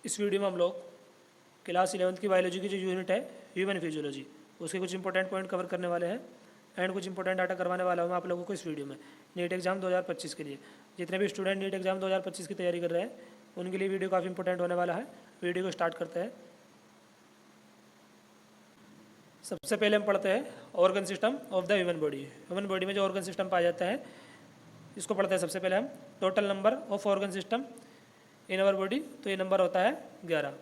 इस वीडियो में हम लोग क्लास 11th की बायोलॉजी की जो यूनिट है ह्यूमन फिजियोलॉजी, उसके कुछ इंपॉर्टेंट पॉइंट कवर करने वाले हैं एंड कुछ इंपॉर्टेंट डाटा करवाने वाला हूँ मैं आप लोगों को इस वीडियो में नीट एग्जाम 2025 के लिए। जितने भी स्टूडेंट नीट एग्जाम 2025 की तैयारी कर रहे हैं उनके लिए वीडियो काफ़ी इंपॉर्टेंट होने वाला है। वीडियो को स्टार्ट करते हैं। सबसे पहले हम पढ़ते हैं organ system of the human body. Human body में जो ऑर्गन सिस्टम पाया जाता है इसको पढ़ते हैं। सबसे पहले हम total number of organ system in our body, तो ये नंबर होता है 11।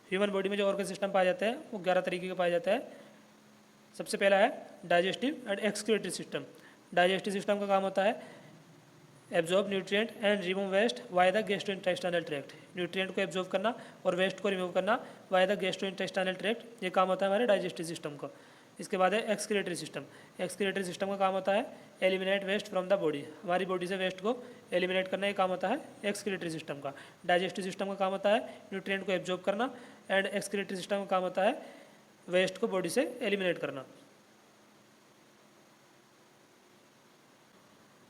ह्यूमन बॉडी में जो ऑर्गन सिस्टम पाया जाता है वो 11 तरीके का पाया जाता है। सबसे पहला है digestive and excretory system. Digestive system का काम होता है absorb nutrient and remove waste via the gastrointestinal tract. Nutrient को एब्जॉर्ब करना और वेस्ट को रिमूव करना वाया द गैस्ट्रोइंटेस्टाइनल ट्रैक्ट, ये काम होता है हमारे डाइजेस्टिव सिस्टम का। इसके बाद है एक्सक्रीटरी सिस्टम। एक्सक्रीटरी सिस्टम का काम होता है eliminate waste from the body. हमारी बॉडी से वेस्ट को एलिमिनेट करना, ये काम होता है एक्सक्रीटरी सिस्टम का। डाइजेस्टिव सिस्टम का काम होता है न्यूट्रिएंट को एब्जॉर्ब करना एंड एक्सक्रीटरी सिस्टम का काम होता है वेस्ट को बॉडी से एलिमिनेट करना।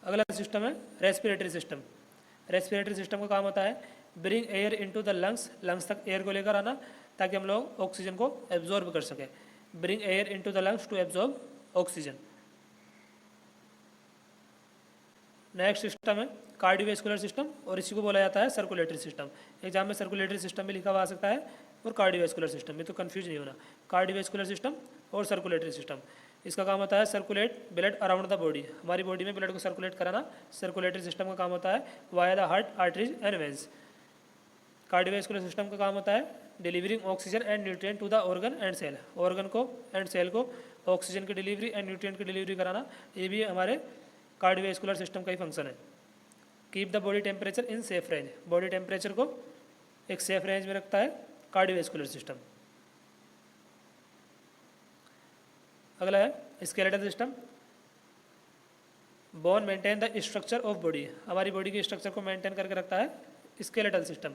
अगला सिस्टम है रेस्पिरेटरी सिस्टम। रेस्पिरेटरी सिस्टम का काम होता है bring air into the lungs, lungs तक एयर को लेकर आना ताकि हम लोग ऑक्सीजन को एब्जॉर्ब कर सकें। Bring air into the lungs to absorb oxygen. Next system है कार्डियोवैस्कुलर सिस्टम और इसी को बोला जाता है सर्कुलेटरी सिस्टम। एग्जाम में सर्कुलेटरी सिस्टम भी लिखा हुआ आ सकता है और कार्डियोवैस्कुलर सिस्टम में, तो कंफ्यूज नहीं होना। कार्डियोवैस्कुलर सिस्टम और सर्कुलेटरी सिस्टम, इसका काम होता है circulate blood around the body. हमारी बॉडी में ब्लड को सर्कुलेट कराना सर्कुलेटरी सिस्टम का काम होता है via the heart, arteries and veins. Cardiovascular system का काम होता है delivering oxygen and nutrient to the organ and cell. Organ को एंड सेल को ऑक्सीजन की डिलीवरी एंड न्यूट्रिएंट की डिलीवरी कराना, ये भी हमारे कार्डियोवैस्कुलर सिस्टम का ही फंक्शन है। Keep the body temperature in safe range. Body temperature को एक सेफ रेंज में रखता है कार्डियोवैस्कुलर सिस्टम। अगला है skeletal system. Bone maintain the structure of body. हमारी बॉडी के स्ट्रक्चर को मेंटेन करके रखता है skeletal system.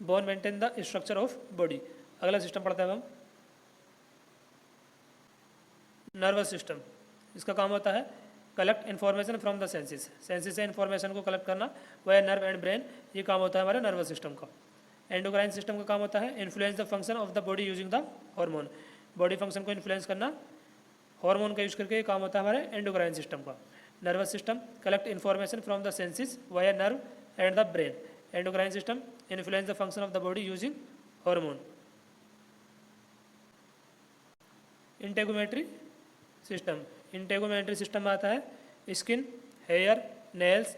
Bone maintain the structure of body. अगला सिस्टम पढ़ते हैं हम नर्वस सिस्टम। इसका काम होता है collect information from the senses. Senses से इन्फॉर्मेशन को कलेक्ट करना वह नर्व एंड ब्रेन, ये काम होता है हमारे नर्वस सिस्टम का। एंडोक्राइन सिस्टम का काम होता है influence the function of the body using the hormone. Body function को इन्फ्लुएंस करना हार्मोन का यूज करके, ये काम होता है हमारे एंडोक्राइन सिस्टम का। Nervous system collect information from the senses via nerve and the brain. Endocrine system influence the function of the body using hormone. Integumentary system. Integumentary system में आता है skin, hair, nails,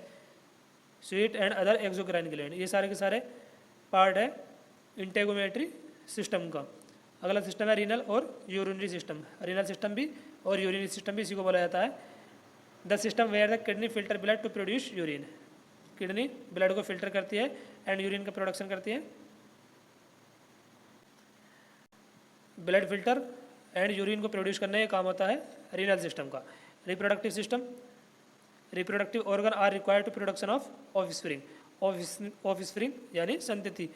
sweet and other exocrine gland, ये सारे के सारे part है इंटेगोमेट्री system का। अगला सिस्टम है रीनल और यूरिनरी सिस्टम। रीनल सिस्टम भी और यूरिनरी सिस्टम भी इसी को बोला जाता है the system where the kidney filter blood to produce urine. Kidney blood को फिल्टर करती है एंड यूरिन का प्रोडक्शन करती है। ब्लड फिल्टर एंड यूरिन को प्रोड्यूस करने का काम होता है रीनल सिस्टम का। Reproductive system, reproductive organ are required to production of offspring. Offspring यानी संतति।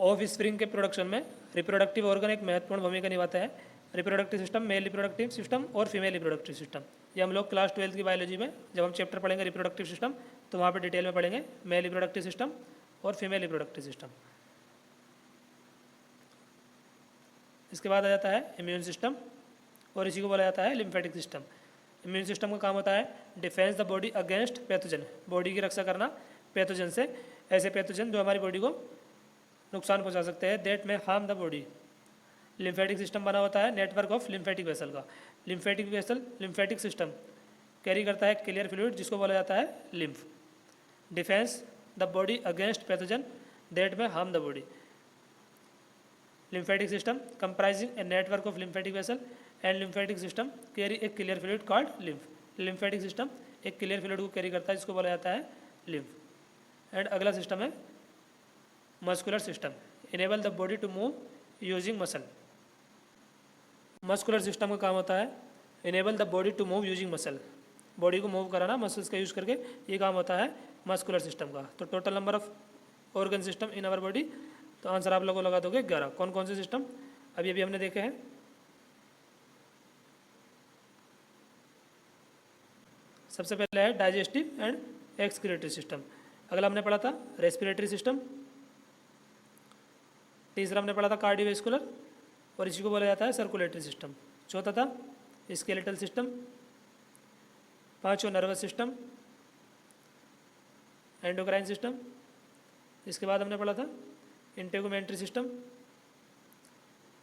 ऑफस्प्रिंग के प्रोडक्शन में रिप्रोडक्टिव ऑर्गन एक महत्वपूर्ण भूमिका निभाता है। Reproductive system male reproductive system और फीमेल रिप्रोडक्टिव सिस्टम, ये हम लोग क्लास 12 की बायोलॉजी में जब हम चैप्टर पढ़ेंगे रिप्रोडक्टिव सिस्टम तो वहाँ पे डिटेल में पढ़ेंगे मेल रिप्रोडक्टिव सिस्टम और फीमेल रिप्रोडक्टिव सिस्टम। इसके बाद आ जाता है इम्यून सिस्टम और इसी को बोला जाता है लिम्फेटिक सिस्टम। इम्यून सिस्टम का काम होता है defence the body against pathogen. Body की रक्षा करना पैथोजन से, ऐसे पैथोजन जो हमारी बॉडी को नुकसान पहुंचा सकते हैं, that may harm the body. Lymphatic system बना होता है नेटवर्क ऑफ लिम्फेटिक वेसल का। Lymphatic vessel, lymphatic system carry करता है क्लियर फ्लूइड जिसको बोला जाता है lymph. Defence the body against pathogen that may harm the body. lymphatic system comprising a network of lymphatic vessel and lymphatic system carry a clear fluid called lymph. lymphatic system एक clear fluid को carry करता है जिसको बोला जाता है lymph. And अगला system है muscular system, enable the body to move using muscle. Muscular system का काम होता है enable the body to move using muscle. Body को मूव कराना मसल्स का यूज करके, ये काम होता है मस्कुलर सिस्टम का। तो total number of organ system in our body, तो आंसर आप लोगों को लगा दोगे 11। कौन कौन से सिस्टम अभी अभी हमने देखे हैं? सबसे पहले है डाइजेस्टिव एंड एक्सक्रीटरी सिस्टम। अगला हमने पढ़ा था रेस्पिरेटरी सिस्टम, तीसरा हमने पढ़ा था कार्डियोवैस्कुलर और इसी को बोला जाता है सर्कुलेटरी सिस्टम। चौथा था स्केलेटल सिस्टम, पांचवा नर्वस सिस्टम, एंडोक्राइन सिस्टम, इसके बाद हमने पढ़ा था इंटेगुमेंट्री सिस्टम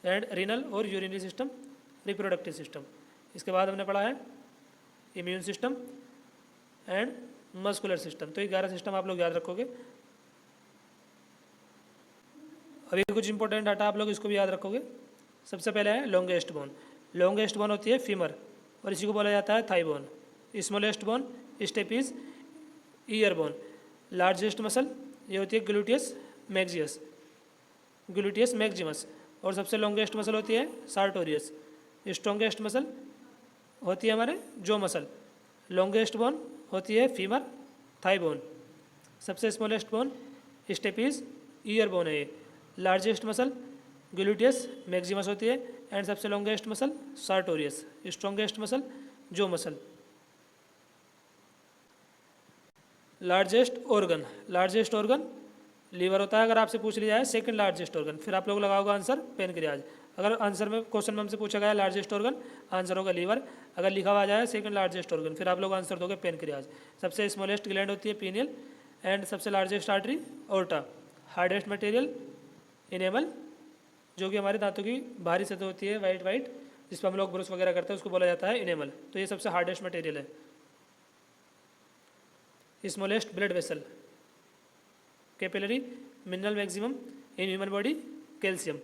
एंड रीनल और यूरिनरी सिस्टम, रिप्रोडक्टिव सिस्टम। इसके बाद हमने पढ़ा है immune system and muscular system. तो ये 11 सिस्टम आप लोग याद रखोगे। अभी कुछ इंपॉर्टेंट डाटा आप लोग इसको भी याद रखोगे। सबसे पहले है लॉन्गेस्ट बोन। लॉन्गेस्ट बोन होती है फीमर और इसी को बोला जाता है thigh bone. Smallest bone stapes ear bone. Largest muscle ये होती है ग्लूटियस मैक्सियस, ग्लूटियस मैक्सिमस। और सबसे लॉन्गेस्ट मसल होती है सार्टोरियस। स्ट्रॉन्गेस्ट मसल होती है हमारे जो मसल। लॉन्गेस्ट बोन होती है फीमर थाई बोन। सबसे smallest bone stapes ear bone है ये। लार्जेस्ट मसल ग्लूटियस मैक्सिमस होती है एंड सबसे longest muscle sartorius. Strongest muscle jaw muscle. Largest organ, largest organ liver होता है। अगर आपसे पूछ लिया जाए सेकंड लार्जेस्ट ऑर्गन, फिर आप लोग लगाओगे आंसर पेनक्रियाज। अगर आंसर में क्वेश्चन में हमसे पूछा गया लार्जेस्ट ऑर्गन, आंसर होगा लीवर। अगर लिखा हुआ जाए सेकंड लार्जेस्ट ऑर्गन, फिर आप लोग आंसर दोगे पेनक्रियाज। सबसे स्मॉलेस्ट ग्लैंड होती है पीनियल एंड सबसे largest artery aorta. Hardest material enamel, जो कि हमारे दांतों की बाहरी सतह होती है वाइट वाइट, जिस पर हम लोग ब्रश वगैरह करते हैं उसको बोला जाता है इनेमल। तो ये सबसे हार्डेस्ट मटेरियल है। Smallest blood vessel capillary. Mineral maximum in human body calcium.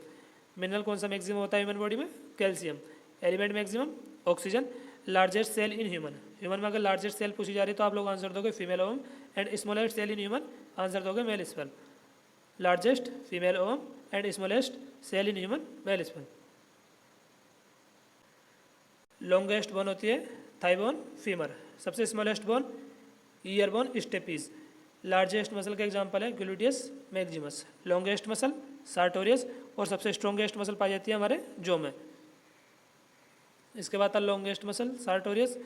Mineral कौन सा मैक्सिमम होता है ह्यूमन बॉडी में? Calcium. Element maximum oxygen. Largest cell in human, human में अगर लार्जेस्ट सेल पूछी जा रही है तो आप लोग आंसर दोगे female ovum. And smallest cell in human answer दोगे male sperm. Largest female ovum and smallest cell in human male sperm. Longest bone होती है थाई बोन फीमर। सबसे smallest bone ear bone stapes. Largest muscle का example है gluteus maximus. Longest muscle sartorius और सबसे strongest muscle पाई जाती है हमारे जो में। इसके बाद था longest muscle sartorius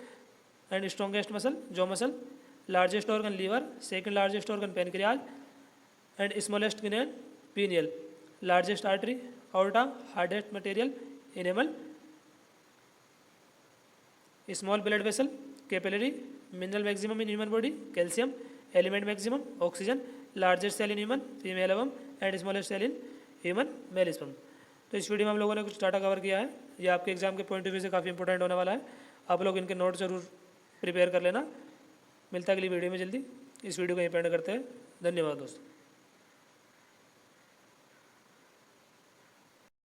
and strongest muscle jaw muscle. Largest organ liver, second largest organ pancreas and smallest gland pineal. Largest artery aorta. Hardest material enamel. Small blood vessel capillary. Mineral maximum in human body calcium. Element maximum oxygen. Largest cell in human female ovum and smallest cell in human male sperm. तो इस video में हम लोगों ने कुछ data cover किया है। ये आपके एग्जाम के पॉइंट ऑफ व्यू से काफ़ी इंपॉर्टेंट होने वाला है। आप लोग इनके नोट जरूर प्रिपेयर कर लेना। मिलता है अगली वीडियो में जल्दी। इस वीडियो को यहीं पे एंड करते हैं। धन्यवाद दोस्तों।